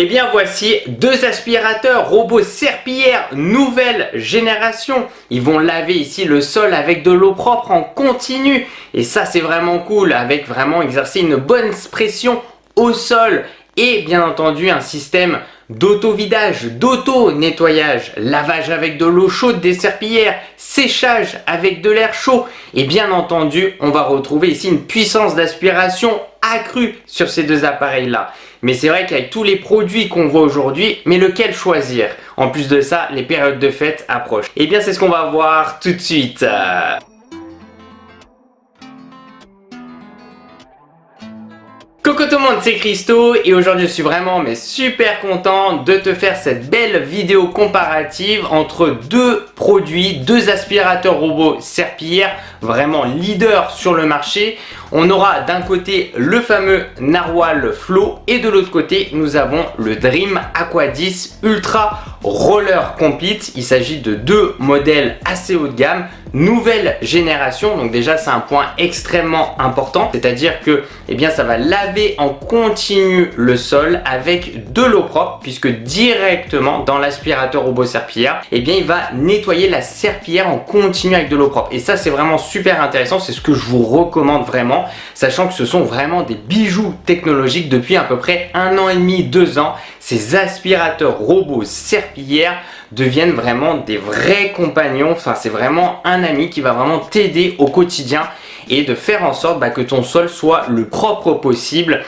Et bien voici deux aspirateurs robots serpillères nouvelle génération. Ils vont laver ici le sol avec de l'eau propre en continu. Et ça c'est vraiment cool, avec vraiment exercer une bonne pression au sol. Et bien entendu un système d'auto-vidage, d'auto-nettoyage, lavage avec de l'eau chaude des serpillères, séchage avec de l'air chaud. Et bien entendu, on va retrouver ici une puissance d'aspiration accrue sur ces deux appareils-là. Mais c'est vrai qu'avec tous les produits qu'on voit aujourd'hui, mais lequel choisir? En plus de ça, les périodes de fête approchent. Et bien c'est ce qu'on va voir tout de suite. Coucou tout le monde, c'est Christo et aujourd'hui je suis vraiment super content de te faire cette belle vidéo comparative entre deux produits, deux aspirateurs robots serpillères vraiment leaders sur le marché. On aura d'un côté le fameux Narwhal Flow et de l'autre côté nous avons le Dream Aqua 10 Ultra Roller Complete. Il s'agit de deux modèles assez haut de gamme, nouvelle génération, donc déjà c'est un point extrêmement important, c'est-à-dire que ça va laver en continu le sol avec de l'eau propre, puisque directement dans l'aspirateur robot serpillière, il va nettoyer la serpillière en continu avec de l'eau propre. Et ça c'est vraiment super intéressant, c'est ce que je vous recommande vraiment, sachant que ce sont vraiment des bijoux technologiques depuis à peu près 1 an et demi, 2 ans. Ces aspirateurs robots serpillières deviennent vraiment des vrais compagnons. Enfin, c'est vraiment un ami qui va vraiment t'aider au quotidien et de faire en sorte que ton sol soit le propre possible.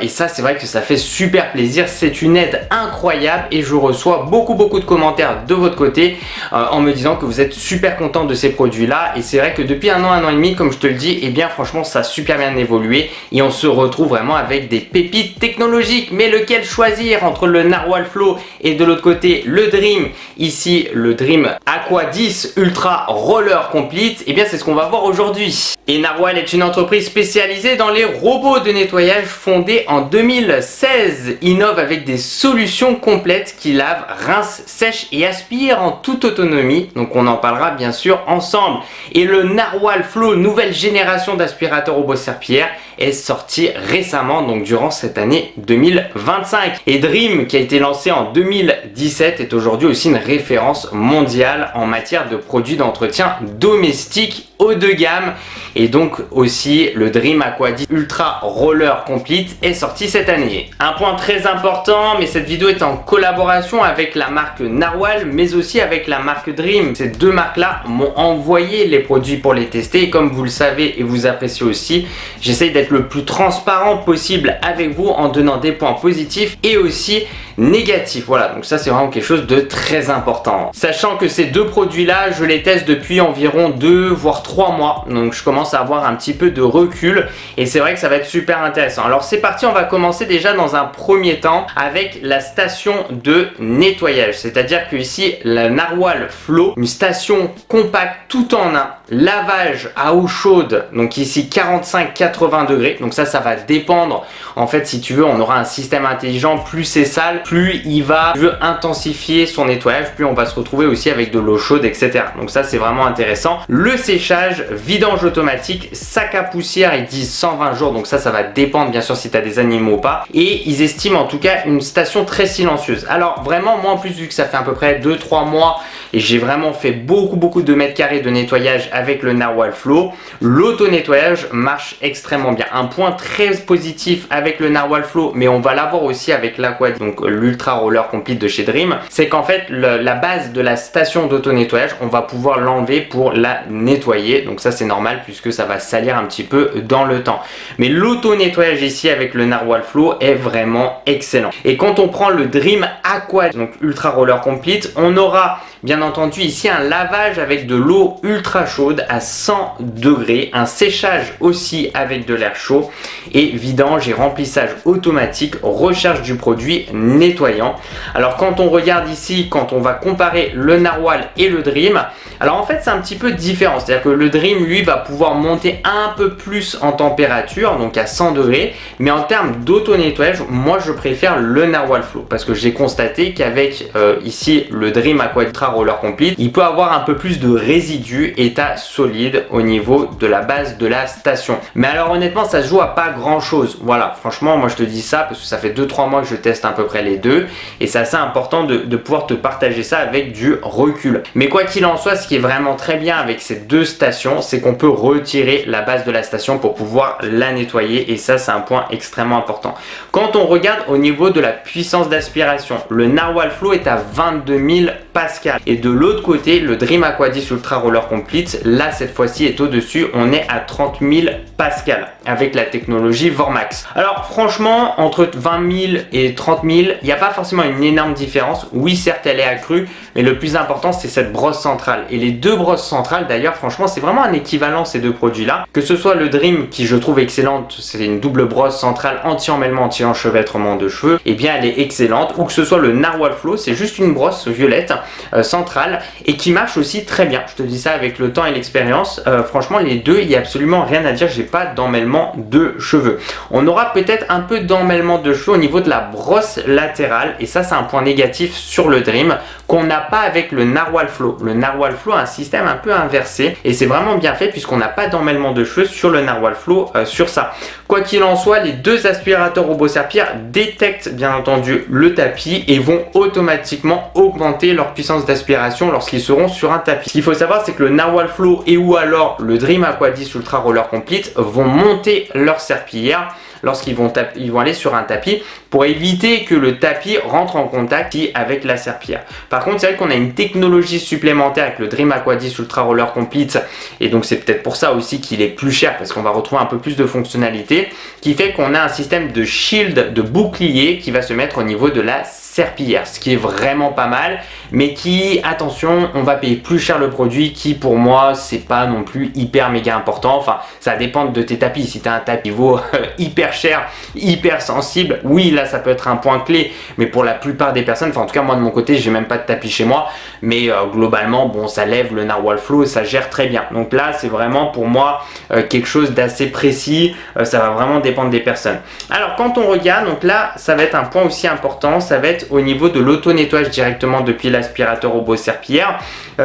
Et ça, c'est vrai que ça fait super plaisir. C'est une aide incroyable et je reçois beaucoup de commentaires de votre côté en me disant que vous êtes super content de ces produits-là. Et c'est vrai que depuis 1 an et demi, comme je te le dis, franchement, ça a super bien évolué et on se retrouve vraiment avec des pépites technologiques. Mais lequel choisir entre le Narwhal Flow et de l'autre côté le Dream? Ici, le Dream Aqua 10 Ultra Roller Complete. C'est ce qu'on va voir aujourd'hui. Et Narwhal est une entreprise spécialisée dans les robots de nettoyage fondée en 2016. Innove avec des solutions complètes qui lavent, rincent, sèchent et aspirent en toute autonomie. Donc on en parlera bien sûr ensemble. Et le Narwhal Flow, nouvelle génération d'aspirateurs robots serpillères, est sorti récemment, donc durant cette année 2025. Et Dream, qui a été lancé en 2017, est aujourd'hui aussi une référence mondiale en matière de produits d'entretien domestique haut de gamme. Et donc aussi le Dream Aqua 10 Ultra Roller Complete est sorti cette année. Un point très important, mais cette vidéo est en collaboration avec la marque Narwhal mais aussi avec la marque Dream. Ces deux marques là m'ont envoyé les produits pour les tester et comme vous le savez et vous appréciez aussi, j'essaye d'être le plus transparent possible avec vous en donnant des points positifs et aussi négatifs. Voilà, donc ça c'est vraiment quelque chose de très important. Sachant que ces deux produits là, je les teste depuis environ 2 voire 3 mois, donc je commence à avoir un petit peu de recul et c'est vrai que ça va être super intéressant. Alors c'est parti, on va commencer déjà dans un premier temps avec la station de nettoyage, c'est-à-dire que ici la Narwhal Flow, une station compacte tout en un, lavage à eau chaude, donc ici 45-80 degrés, donc ça va dépendre en fait, si tu veux, on aura un système intelligent, plus c'est sale, plus il va intensifier son nettoyage, plus on va se retrouver aussi avec de l'eau chaude, etc. Donc ça c'est vraiment intéressant. Le séchage, vidange automatique, sac à poussière, ils disent 120 jours, donc ça va dépendre bien sûr si tu as des animaux ou pas. Et ils estiment en tout cas une station très silencieuse. Alors vraiment, moi en plus vu que ça fait à peu près 2-3 mois et j'ai vraiment fait beaucoup de mètres carrés de nettoyage avec le Narwhal Flow, l'auto-nettoyage marche extrêmement bien. Un point très positif avec le Narwhal Flow, mais on va l'avoir aussi avec l'Aqua, donc l'Ultra Roller Complete de chez Dream, c'est qu'en fait la base de la station d'auto-nettoyage, on va pouvoir l'enlever pour la nettoyer. Donc ça c'est normal puisque ça va salir un petit peu dans le temps. Mais l'auto-nettoyage ici avec le Narwhal Flow est vraiment excellent. Et quand on prend le Dream Aqua, donc Ultra Roller Complete, on aura bien entendu ici un lavage avec de l'eau ultra chaude à 100 degrés, un séchage aussi avec de l'air chaud et vidange et remplissage automatique, recherche du produit nettoyant. Alors quand on regarde ici, quand on va comparer le Narwhal et le Dream, alors en fait c'est un petit peu différent, c'est-à-dire que le Dream lui va pouvoir monter un peu plus en température, donc à 100 degrés, mais en termes d'auto-nettoyage, moi je préfère le Narwhal Flow parce que j'ai constaté qu'avec ici le Dream Aqua Ultra Roller Complete, il peut avoir un peu plus de résidus état solide au niveau de la base de la station. Mais alors honnêtement, ça se joue à pas grand chose. Voilà, franchement, moi je te dis ça parce que ça fait 2-3 mois que je teste à peu près les deux et c'est assez important de pouvoir te partager ça avec du recul. Mais quoi qu'il en soit, ce qui est vraiment très bien avec ces deux stations, c'est qu'on peut retirer la base de la station pour pouvoir la nettoyer et ça, c'est un point extrêmement important. Quand on regarde au niveau de la puissance d'aspiration, le Narwhal Flow est à 22 000 pascal et de l'autre côté, le Dream Aqua 10 Ultra Roller Complete, là cette fois-ci est au-dessus, on est à 30 000 pascal avec la technologie Vormax. Alors franchement, entre 20 000 et 30 000, il n'y a pas forcément une énorme différence. Oui, certes, elle est accrue, mais le plus important, c'est cette brosse centrale. Et les deux brosses centrales, d'ailleurs, franchement, c'est vraiment un équivalent ces deux produits-là. Que ce soit le Dream, qui je trouve excellente, c'est une double brosse centrale anti-emmêlement, anti-enchevêtrement de cheveux, et bien elle est excellente. Ou que ce soit le Narwhal Flow, c'est juste une brosse violette centrale et qui marche aussi très bien. Je te dis ça avec le temps et l'expérience. Franchement, les deux, il n'y a absolument rien à dire. J'ai pas d'emmêlement de cheveux. On aura peut-être un peu d'emmêlement de cheveux au niveau de la brosse latérale et ça, c'est un point négatif sur le Dream qu'on n'a pas avec le Narwhal Flow. Le Narwhal Flow a un système un peu inversé et c'est vraiment bien fait puisqu'on n'a pas d'emmêlement de cheveux sur le Narwhal Flow sur ça. Quoi qu'il en soit, les deux aspirateurs robots serpillères détectent bien entendu le tapis et vont automatiquement augmenter leur puissance d'aspiration lorsqu'ils seront sur un tapis. Ce qu'il faut savoir, c'est que le Narwhal Flow et ou alors le Dream Aqua 10 Ultra Roller Complete vont monter leur serpillière lorsqu'ils vont aller sur un tapis pour éviter que le tapis rentre en contact avec la serpillière. Par contre, c'est vrai qu'on a une technologie supplémentaire avec le Dream Aqua 10 Ultra Roller Complete et donc c'est peut-être pour ça aussi qu'il est plus cher parce qu'on va retrouver un peu plus de fonctionnalités qui fait qu'on a un système de shield, de bouclier qui va se mettre au niveau de la serpillière, ce qui est vraiment pas mal, mais qui, attention, on va payer plus cher le produit qui pour moi c'est pas non plus hyper méga important. Enfin, ça dépend de tes tapis. Si tu as un tapis vaut hyper cher, hyper sensible, oui là ça peut être un point clé, mais pour la plupart des personnes, enfin en tout cas moi de mon côté j'ai même pas de tapis chez moi, mais globalement bon ça lève le Narwhal Flow, ça gère très bien. Donc là c'est vraiment pour moi quelque chose d'assez précis, ça va vraiment dépendre des personnes. Alors quand on regarde, donc là ça va être un point aussi important, ça va être au niveau de l'auto-nettoyage directement depuis l'aspirateur robot serpillière.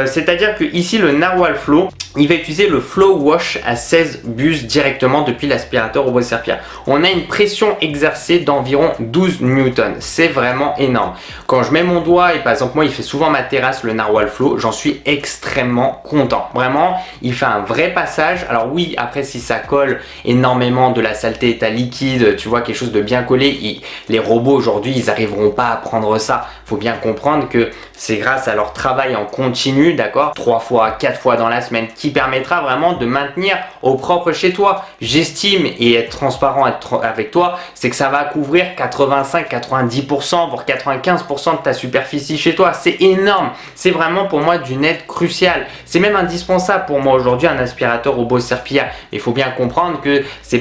C'est-à-dire que ici le Narwhal Flow, il va utiliser le Flow Wash à 16 bus directement depuis l'aspirateur robot serpillière. On a une pression exercée d'environ 12 newtons. C'est vraiment énorme. Quand je mets mon doigt, et par exemple moi il fait souvent ma terrasse le Narwhal Flow, j'en suis extrêmement content. Vraiment, il fait un vrai passage. Alors oui, après si ça colle énormément, de la saleté état liquide, tu vois, quelque chose de bien collé, les robots aujourd'hui ils n'arriveront pas à prendre ça. Faut bien comprendre que c'est grâce à leur travail en continu, d'accord, 3 fois, 4 fois dans la semaine, qui permettra vraiment de maintenir au propre chez toi. J'estime, et être transparent avec toi, c'est que ça va couvrir 85-90%, voire 95% de ta superficie chez toi. C'est énorme. C'est vraiment pour moi d'une aide cruciale. C'est même indispensable pour moi aujourd'hui un aspirateur robot serpillière. Il faut bien comprendre que ça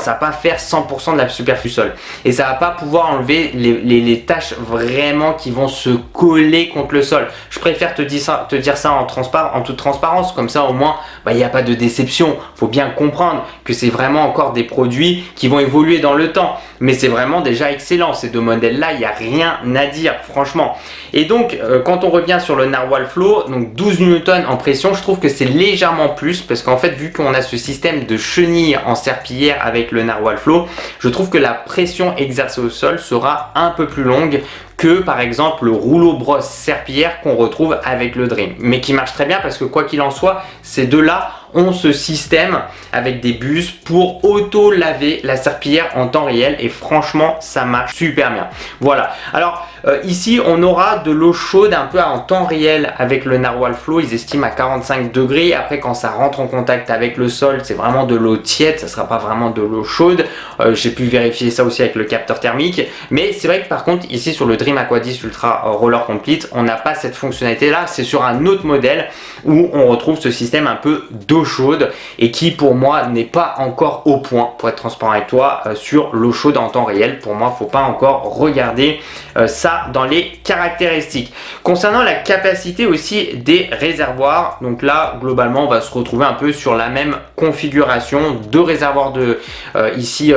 va pas faire 100% de la superficie sol. Et ça va pas pouvoir enlever les tâches vraiment qui vont se coller contre le sol. Je préfère te dire ça en toute transparence, comme ça au moins il n'y a pas de déception. Faut bien comprendre que c'est vraiment encore des produits qui vont évoluer dans le temps, mais c'est vraiment déjà excellent. Ces deux modèles là, il n'y a rien à dire franchement. Et donc quand on revient sur le Narwhal Flow, donc 12 newtons en pression, je trouve que c'est légèrement plus parce qu'en fait vu qu'on a ce système de chenille en serpillière avec le Narwhal Flow, je trouve que la pression exercée au sol sera un peu plus longue que par exemple le rouleau brosse serpillière qu'on retrouve avec le Dream, mais qui marche très bien parce que quoi qu'il en soit, ces deux-là ont ce système avec des bus pour auto-laver la serpillière en temps réel et franchement ça marche super bien. Voilà, alors ici on aura de l'eau chaude un peu en temps réel avec le Narwhal Flow, ils estiment à 45 degrés. Après quand ça rentre en contact avec le sol, c'est vraiment de l'eau tiède, ça sera pas vraiment de l'eau chaude. J'ai pu vérifier ça aussi avec le capteur thermique, mais c'est vrai que par contre ici sur le Dream Aqua 10 Ultra Roller Complete, on n'a pas cette fonctionnalité là, c'est sur un autre modèle où on retrouve ce système un peu d'eau chaude et qui pour moi n'est pas encore au point, pour être transparent avec toi, sur l'eau chaude en temps réel. Pour moi, faut pas encore regarder ça dans les caractéristiques. Concernant la capacité aussi des réservoirs, donc là globalement on va se retrouver un peu sur la même configuration, deux réservoirs ici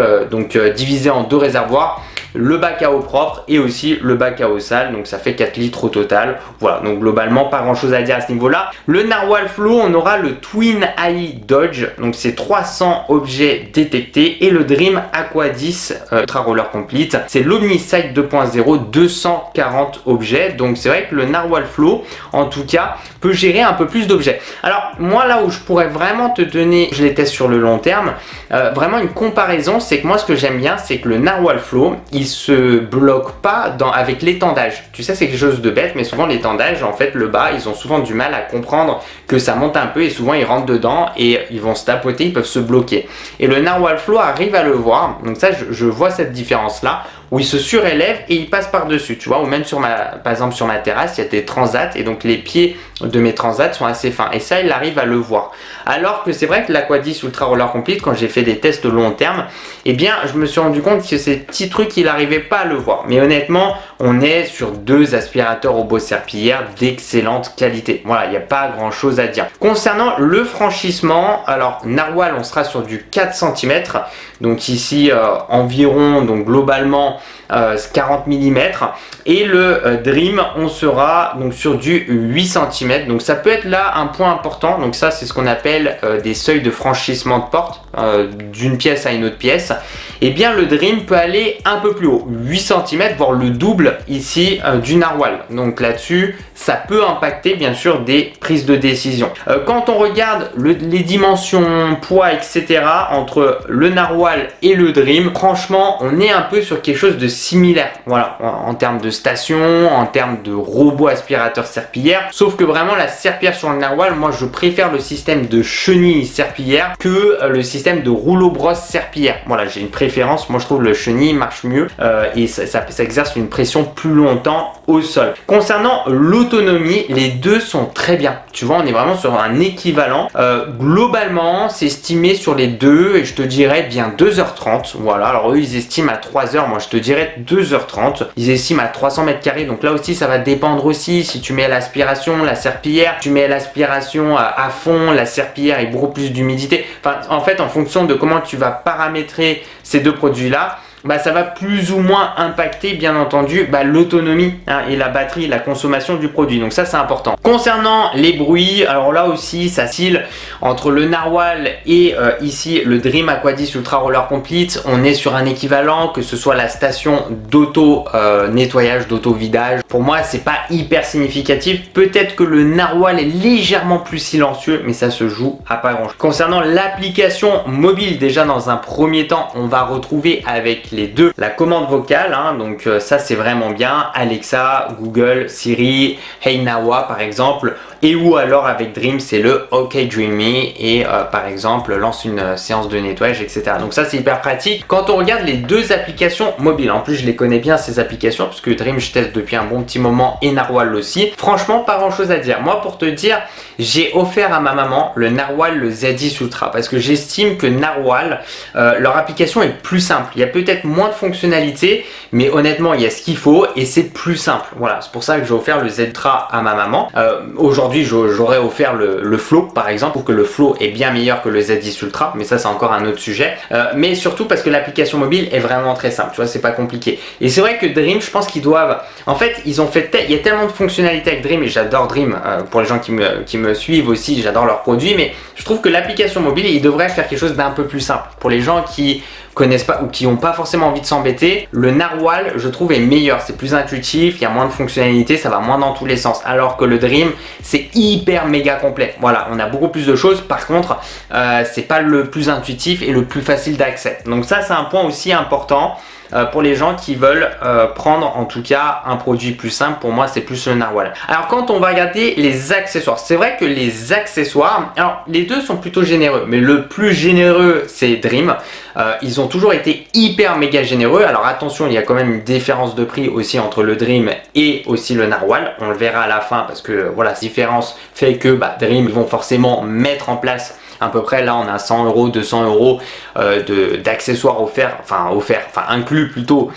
divisés en deux réservoirs. le bac à eau propre et aussi le bac à eau sale, donc ça fait 4 litres au total. Voilà, donc globalement pas grand chose à dire à ce niveau là. Le Narwhal Flow, on aura le Twin AI Dodge, donc c'est 300 objets détectés, et le Dream Aqua 10 Ultra Roller Complete, c'est l'Omnisite 2.0, 240 objets. Donc c'est vrai que le Narwhal Flow en tout cas peut gérer un peu plus d'objets. Alors moi là où je pourrais vraiment te donner, je les teste sur le long terme, vraiment une comparaison, c'est que moi ce que j'aime bien, c'est que le Narwhal Flow il se bloque pas avec l'étendage. Tu sais, c'est quelque chose de bête, mais souvent l'étendage, en fait le bas, ils ont souvent du mal à comprendre que ça monte un peu, et souvent ils rentrent dedans et ils vont se tapoter, ils peuvent se bloquer. Et le Narwhal Flow arrive à le voir, donc ça je vois cette différence là, où il se surélève et il passe par dessus, tu vois, ou même par exemple sur ma terrasse, il y a des transats, et donc les pieds de mes transats sont assez fins, et ça il arrive à le voir. Alors que c'est vrai que l'Aqua 10 Ultra Roller Complete, quand j'ai fait des tests long terme, eh bien je me suis rendu compte que ces petits trucs il n'arrivait pas à le voir. Mais honnêtement, on est sur deux aspirateurs robots serpillières d'excellente qualité. Voilà, il n'y a pas grand chose à dire. Concernant le franchissement, alors Narwhal on sera sur du 4 cm, donc ici environ, donc globalement 40 mm, et le Dream on sera donc sur du 8 cm, donc ça peut être là un point important. Donc ça c'est ce qu'on appelle des seuils de franchissement de porte d'une pièce à une autre pièce. Et bien le Dream peut aller un peu plus haut, 8 cm, voire le double ici du Narwhal. Donc là-dessus ça peut impacter bien sûr des prises de décision. Quand on regarde les dimensions, poids, etc. entre le Narwhal et le Dream, franchement on est un peu sur quelque chose de similaire, voilà, en termes de station, en termes de robot aspirateur serpillière. Sauf que vraiment la serpillière sur le Narwhal, moi je préfère le système de chenille serpillière que le système de rouleau brosse serpillière. Voilà, j'ai une préférence, moi je trouve le chenille marche mieux et ça exerce une pression plus longtemps au sol. Concernant l'autonomie, les deux sont très bien. Tu vois, on est vraiment sur un équivalent. Globalement, c'est estimé sur les deux, et je te dirais bien 2h30. Voilà, alors eux ils estiment à 3h, moi je te dirais 2h30. Ils estiment à 300 mètres carrés, donc là aussi ça va dépendre aussi si tu mets l'aspiration, la serpillière, tu mets l'aspiration à fond, la serpillière et beaucoup plus d'humidité. Enfin, en fait, en fonction de comment tu vas paramétrer ces deux produits-là, bah, ça va plus ou moins impacter bien entendu l'autonomie et la batterie, la consommation du produit. Donc ça c'est important. Concernant les bruits, alors là aussi ça oscille entre le Narwhal et ici le Dream Aqua 10 Ultra Roller Complete. On est sur un équivalent, que ce soit la station d'auto nettoyage, d'auto vidage. Pour moi c'est pas hyper significatif. Peut-être que le Narwhal est légèrement plus silencieux, mais ça se joue à pas grand chose. Concernant l'application mobile, déjà dans un premier temps on va retrouver avec les deux la commande vocale, donc ça c'est vraiment bien, Alexa, Google, Siri, Hey Nawa par exemple, et ou alors avec Dream c'est le OK Dreamy et par exemple lance une séance de nettoyage, etc. Donc ça c'est hyper pratique quand on regarde les deux applications mobiles. En plus je les connais bien ces applications parce que Dream je teste depuis un bon petit moment et Narwhal aussi. Franchement pas grand chose à dire. Moi pour te dire, j'ai offert à ma maman le Narwhal le Z10 Ultra parce que j'estime que Narwhal leur application est plus simple. Il y a peut-être moins de fonctionnalités, mais honnêtement il y a ce qu'il faut et c'est plus simple. Voilà, c'est pour ça que j'ai offert le Z Ultra à ma maman. Aujourd'hui j'aurais offert le Flow par exemple, pour que le Flow est bien meilleur que le Z10 Ultra, mais ça c'est encore un autre sujet. Mais surtout parce que l'application mobile est vraiment très simple, tu vois, c'est pas compliqué. Et c'est vrai que Dream, je pense qu'ils doivent, en fait ils ont fait, il y a tellement de fonctionnalités avec Dream, et j'adore Dream, pour les gens qui me suivent aussi, j'adore leurs produits, mais je trouve que l'application mobile, ils devraient faire quelque chose d'un peu plus simple. Pour les gens qui connaissent pas ou qui n'ont pas forcément envie de s'embêter, le Narwhal je trouve est meilleur, c'est plus intuitif, il y a moins de fonctionnalités, ça va moins dans tous les sens, alors que le Dream c'est hyper méga complet. Voilà, on a beaucoup plus de choses, par contre c'est pas le plus intuitif et le plus facile d'accès. Donc ça c'est un point aussi important pour les gens qui veulent prendre en tout cas un produit plus simple. Pour moi c'est plus le Narwhal. Alors quand on va regarder les accessoires, c'est vrai que les accessoires, alors les deux sont plutôt généreux, mais le plus généreux c'est Dream. Ils ont toujours été hyper méga généreux. Alors attention, il y a quand même une différence de prix aussi entre le Dream et aussi le Narwhal, on le verra à la fin parce que voilà, cette différence fait que Dream vont forcément mettre en place à peu près, là on a 100 euros, 200 euros d'accessoires offerts, enfin inclus plutôt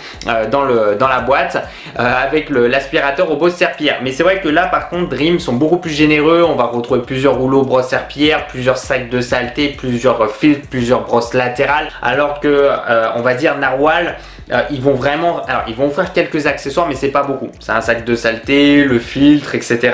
dans la boîte avec l'aspirateur robot serpillière. Mais c'est vrai que là par contre Dream sont beaucoup plus généreux. On va retrouver plusieurs rouleaux brosses serpillières, plusieurs sacs de saleté, plusieurs filtres, plusieurs brosses latérales, alors que on va dire Narwhal, ils vont vraiment, alors ils vont offrir quelques accessoires, mais c'est pas beaucoup. C'est un sac de saleté, le filtre, etc.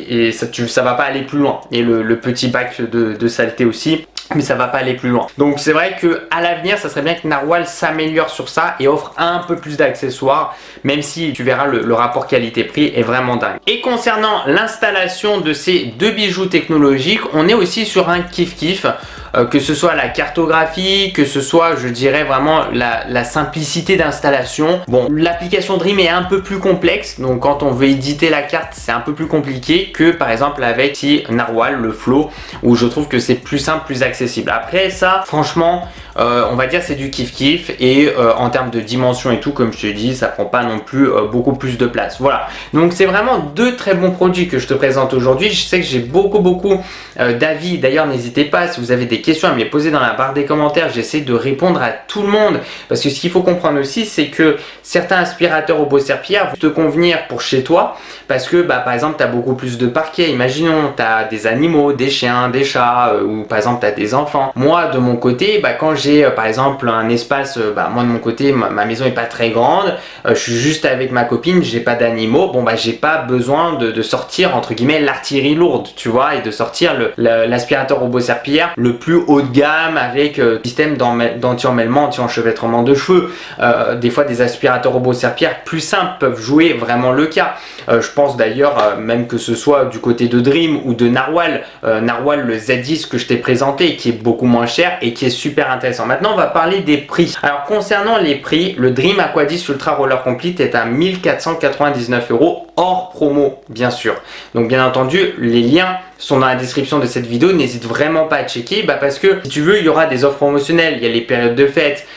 Et ça va pas aller plus loin. Et le petit bac de saleté aussi. Mais ça va pas aller plus loin. Donc c'est vrai que à l'avenir, ça serait bien que Narwhal s'améliore sur ça et offre un peu plus d'accessoires, même si tu verras le rapport qualité-prix est vraiment dingue. Et concernant l'installation de ces deux bijoux technologiques, on est aussi sur un kiff-kiff. Que ce soit la cartographie, que ce soit, je dirais vraiment la simplicité d'installation. Bon, l'application Dream est un peu plus complexe, donc quand on veut éditer la carte, c'est un peu plus compliqué que par exemple avec Narwhal, le Flow, où je trouve que c'est plus simple, plus accessible. Après ça, franchement, on va dire c'est du kiff-kiff et en termes de dimension et tout, comme je te dis, ça prend pas non plus beaucoup plus de place. Voilà, donc c'est vraiment deux très bons produits que je te présente aujourd'hui. Je sais que j'ai beaucoup d'avis. D'ailleurs, n'hésitez pas, si vous avez des questions à me les poser dans la barre des commentaires, j'essaie de répondre à tout le monde, parce que ce qu'il faut comprendre aussi, c'est que certains aspirateurs robots serpillères vont te convenir pour chez toi, parce que par exemple tu as beaucoup plus de parquet. Imaginons tu as des animaux, des chiens, des chats, ou par exemple tu as des enfants. Moi de mon côté, quand j'ai par exemple un espace, moi de mon côté ma maison est pas très grande, je suis juste avec ma copine, j'ai pas d'animaux, j'ai pas besoin de sortir entre guillemets l'artillerie lourde, tu vois, et de sortir l'aspirateur robot serpillière le plus haut de gamme avec système d'anti-emmêlement, anti-enchevêtrement de cheveux. Des fois des aspirateurs robots serpillères plus simples peuvent jouer vraiment le cas. Je pense d'ailleurs même que ce soit du côté de Dream ou de Narwhal, le Z10 que je t'ai présenté, qui est beaucoup moins cher et qui est super intéressant. Maintenant on va parler des prix. Alors concernant les prix, le Dream Aqua 10 Ultra Roller Complete est à 1499 € hors promo bien sûr. Donc bien entendu les liens sont dans la description de cette vidéo, n'hésite vraiment pas à checker, parce que si tu veux il y aura des offres promotionnelles, il y a les périodes de fête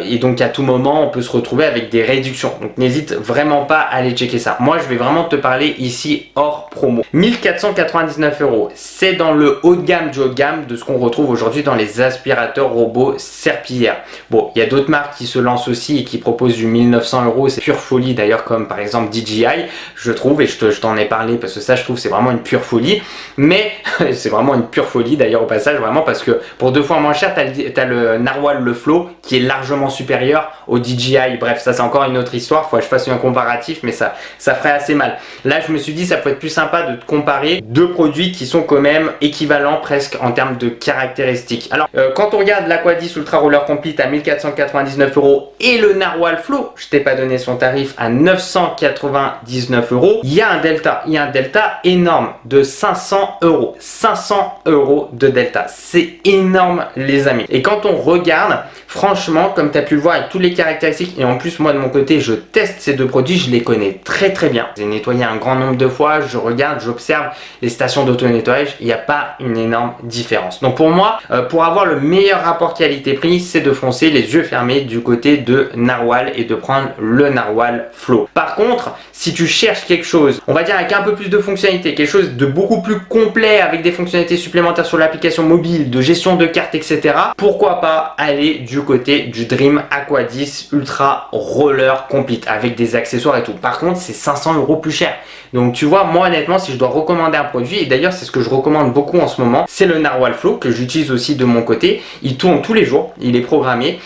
et donc à tout moment on peut se retrouver avec des réductions, donc n'hésite vraiment pas à aller checker ça. Moi je vais vraiment te parler ici hors promo. 1499 €, c'est dans le haut de gamme du haut de gamme de ce qu'on retrouve aujourd'hui dans les aspirateurs robots serpillières. Bon, il y a d'autres marques qui se lancent aussi et qui proposent du 1900 €, c'est pure folie d'ailleurs, comme par exemple DJI je trouve, et je t'en ai parlé parce que ça je trouve c'est vraiment une pure folie. Mais c'est vraiment une pure folie d'ailleurs au passage, vraiment, parce que pour 2 fois moins cher, t'as le Narwhal, le Flow, qui est largement supérieur au DJI. Bref, ça c'est encore une autre histoire, faut que je fasse un comparatif, mais ça ferait assez mal. Là je me suis dit ça peut être plus sympa de te comparer deux produits qui sont quand même équivalents presque en termes de caractéristiques. Alors quand on regarde l'Aqua 10 Ultra Roller Complete à 1499 € et le Narwhal Flow, je t'ai pas donné son tarif, à 999 €, il y a un delta énorme de 500 €. 500 € de delta, c'est énorme les amis. Et quand on regarde, franchement, comme tu as pu le voir avec toutes les caractéristiques, et en plus moi de mon côté je teste ces deux produits, je les connais très bien. J'ai nettoyé un grand nombre de fois, je regarde, j'observe les stations d'auto-nettoyage, il n'y a pas une énorme différence. Donc pour moi, pour avoir le meilleur rapport qualité-prix, c'est de foncer les yeux fermés du côté de Narwhal et de prendre le Narwhal Flow. Par contre, si tu cherches quelque chose, on va dire avec un peu plus de fonctionnalité, quelque chose de beaucoup plus complet avec des fonctionnalités supplémentaires sur l'application mobile, de gestion de cartes, etc. Pourquoi pas aller du côté du Dream Aqua 10 Ultra Roller Complete avec des accessoires et tout. Par contre, c'est 500 € plus cher. Donc tu vois, moi honnêtement, si je dois recommander un produit, et d'ailleurs c'est ce que je recommande beaucoup en ce moment, c'est le Narwhal Flow que j'utilise aussi de mon côté. Il tourne tous les jours, il est programmé,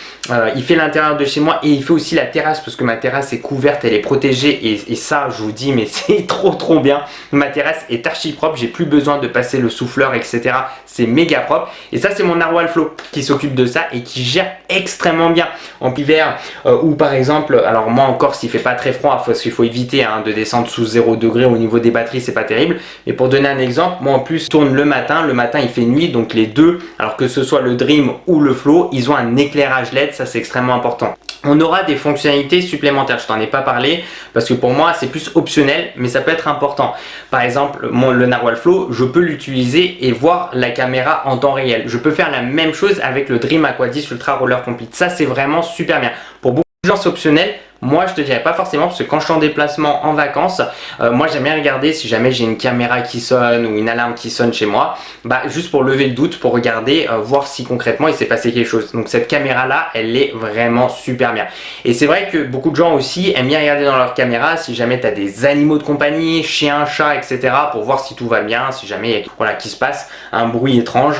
il fait l'intérieur de chez moi et il fait aussi la terrasse parce que ma terrasse est couverte, elle est protégée et ça je vous dis mais c'est trop bien. Ma terrasse est archi propre, j'ai plus besoin de passer le souffleur etc. C'est méga propre et ça c'est mon Narwhal Flow qui s'occupe de ça et qui gère extrêmement bien en hiver ou par exemple, alors moi encore s'il fait pas très froid, parce qu'il faut éviter de descendre sous 0 degré au niveau des batteries, c'est pas terrible, mais pour donner un exemple, moi en plus tourne le matin il fait nuit, donc les deux, alors que ce soit le Dream ou le Flow, ils ont un éclairage LED, ça c'est extrêmement important. On aura des fonctionnalités supplémentaires, je t'en ai pas parlé parce que pour moi c'est plus optionnel mais ça peut être important. Par exemple le Narwhal Flow, je peux l'utiliser et voir la caméra en temps réel. Je peux faire la même chose avec le Dream Aqua 10 Ultra Roller Complete, ça c'est vraiment super bien. Pour beaucoup de gens c'est optionnel, Moi je te dirais pas forcément, parce que quand je suis en déplacement en vacances, moi j'aime bien regarder si jamais j'ai une caméra qui sonne ou une alarme qui sonne chez moi, bah juste pour lever le doute, pour regarder, voir si concrètement il s'est passé quelque chose. Donc cette caméra là, elle est vraiment super bien. Et c'est vrai que beaucoup de gens aussi aiment bien regarder dans leur caméra si jamais tu as des animaux de compagnie, chiens, chats, etc. pour voir si tout va bien, si jamais voilà, qu'il se passe un bruit étrange.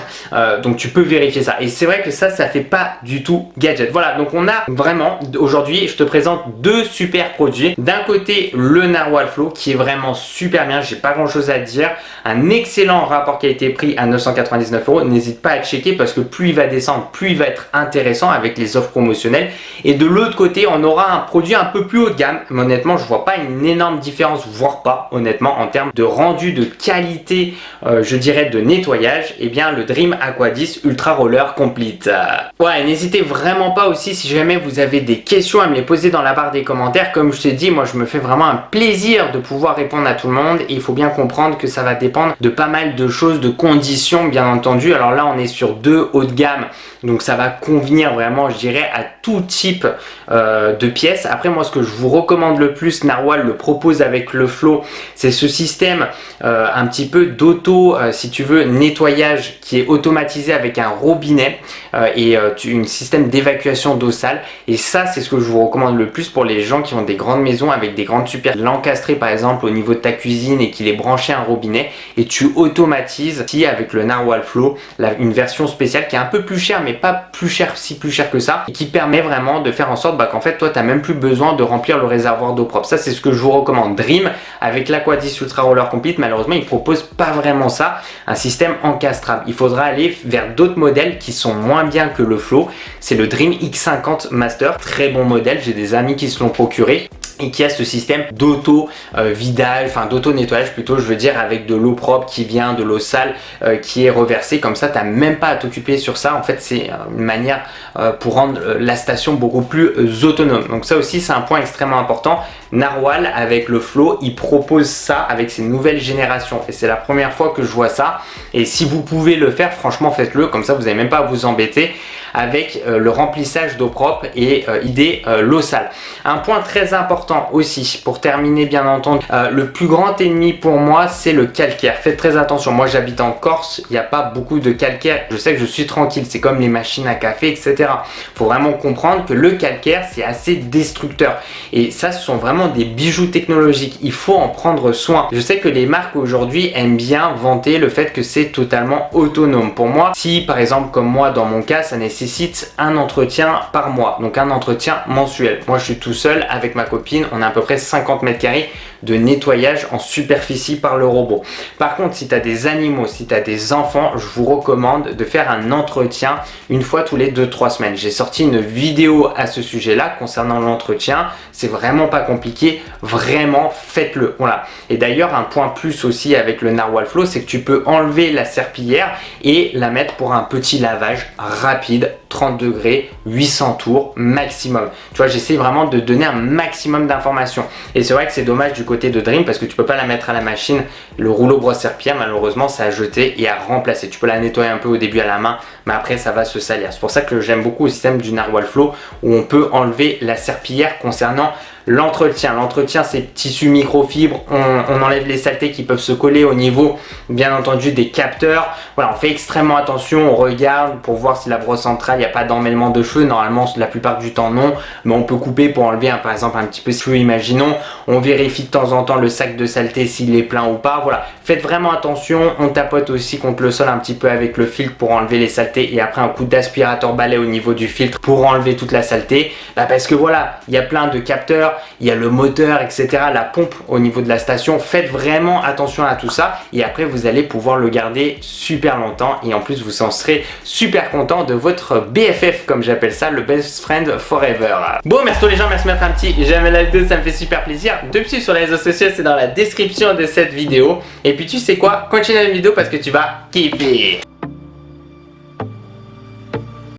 Donc tu peux vérifier ça. Et c'est vrai que ça fait pas du tout gadget. Voilà, donc on a vraiment, aujourd'hui, je te présente deux super produits. D'un côté, le Narwhal Flow qui est vraiment super bien, j'ai pas grand chose à dire. Un excellent rapport qualité-prix à 999 €. N'hésite pas à checker parce que plus il va descendre, plus il va être intéressant avec les offres promotionnelles. Et de l'autre côté, on aura un produit un peu plus haut de gamme. Mais honnêtement, je vois pas une énorme différence, voire pas, honnêtement, en termes de rendu, de qualité, je dirais, de nettoyage. Et bien, le Dream Aqua 10 Ultra Roller Complete. Ouais, n'hésitez vraiment pas aussi si jamais vous avez des questions à me les poser dans la barre des commentaires. Comme je t'ai dit, moi je me fais vraiment un plaisir de pouvoir répondre à tout le monde et il faut bien comprendre que ça va dépendre de pas mal de choses, de conditions bien entendu. Alors là on est sur deux hauts de gamme, donc ça va convenir vraiment, je dirais, à tout type de pièces. Après moi ce que je vous recommande le plus, Narwhal le propose avec le Flow, c'est ce système un petit peu d'auto, si tu veux, nettoyage qui est automatisé avec un robinet et un système d'évacuation d'eau sale. Et ça c'est ce que je vous recommande le plus pour les gens qui ont des grandes maisons avec des grandes super l'encastrer par exemple au niveau de ta cuisine et qu'il est branché à un robinet, et tu automatises ici avec le Narwhal Flow une version spéciale qui est un peu plus chère mais pas plus cher, si plus cher que ça, et qui permet vraiment de faire en sorte qu'en fait toi tu n'as même plus besoin de remplir le réservoir d'eau propre. Ça c'est ce que je vous recommande. Dream avec l'Aqua 10 Ultra Roller Complete, malheureusement il propose pas vraiment ça, un système encastrable. Il faudra aller vers d'autres modèles qui sont moins bien que le Flow. C'est le Dream X50 Master, très bon modèle, j'ai des amis qui se l'ont procuré et qui a ce système d'auto vidage, enfin d'auto nettoyage plutôt, je veux dire, avec de l'eau propre qui vient, de l'eau sale qui est reversée. Comme ça tu n'as même pas à t'occuper sur ça. En fait c'est une manière pour rendre la station beaucoup plus autonome. Donc ça aussi c'est un point extrêmement important. Narwhal avec le Flow, il propose ça avec ses nouvelles générations et c'est la première fois que je vois ça. Et si vous pouvez le faire, franchement faites-le, comme ça vous n'avez même pas à vous embêter avec le remplissage d'eau propre et idée l'eau sale. Un point très important aussi pour terminer, bien entendu, le plus grand ennemi pour moi c'est le calcaire. Faites très attention, moi j'habite en Corse, il n'y a pas beaucoup de calcaire, je sais que je suis tranquille, c'est comme les machines à café, etc. Il faut vraiment comprendre que le calcaire c'est assez destructeur et ça ce sont vraiment des bijoux technologiques, il faut en prendre soin. Je sais que les marques aujourd'hui aiment bien vanter le fait que c'est totalement autonome. Pour moi, si par exemple comme moi dans mon cas ça nécessite un entretien par mois, donc un entretien mensuel. Moi je suis tout seul avec ma copine, on a à peu près 50 mètres carrés de nettoyage en superficie par le robot. Par contre si tu as des animaux, si tu as des enfants, je vous recommande de faire un entretien une fois tous les 2-3 semaines. J'ai sorti une vidéo à ce sujet là concernant l'entretien, c'est vraiment pas compliqué, vraiment faites-le. Voilà. Et d'ailleurs un point plus aussi avec le Narwhal Flow, c'est que tu peux enlever la serpillière et la mettre pour un petit lavage rapide, 30 degrés, 800 tours maximum. Tu vois, j'essaie vraiment de donner un maximum d'informations. Et c'est vrai que c'est dommage du côté de Dream parce que tu peux pas la mettre à la machine. Le rouleau brosse serpillière, malheureusement, ça a jeté et à remplacer. Tu peux la nettoyer un peu au début à la main, mais après ça va se salir. C'est pour ça que j'aime beaucoup le système du Narwhal Flow où on peut enlever la serpillière concernant l'entretien. L'entretien, c'est tissu microfibre, on enlève les saletés qui peuvent se coller au niveau, bien entendu, des capteurs. Voilà, on fait extrêmement attention, on regarde pour voir si la brosse centrale, il n'y a pas d'emmêlement de cheveux. Normalement, la plupart du temps, non, mais on peut couper pour enlever, par exemple, un petit peu de cheveux, imaginons. On vérifie de temps en temps le sac de saleté, s'il est plein ou pas. Voilà, faites vraiment attention. On tapote aussi contre le sol un petit peu avec le filtre pour enlever les saletés et après un coup d'aspirateur balai au niveau du filtre pour enlever toute la saleté. Parce que voilà, il y a plein de capteurs, il y a le moteur, etc., la pompe au niveau de la station. Faites vraiment attention à tout ça et après vous allez pouvoir le garder super longtemps et en plus vous en serez super content de votre BFF, comme j'appelle ça, le best friend forever. Bon, merci les gens, merci de mettre un petit j'aime la vidéo, ça me fait super plaisir. De plus sur les réseaux sociaux, c'est dans la description de cette vidéo. Et puis tu sais quoi, continue la vidéo parce que tu vas kiffer.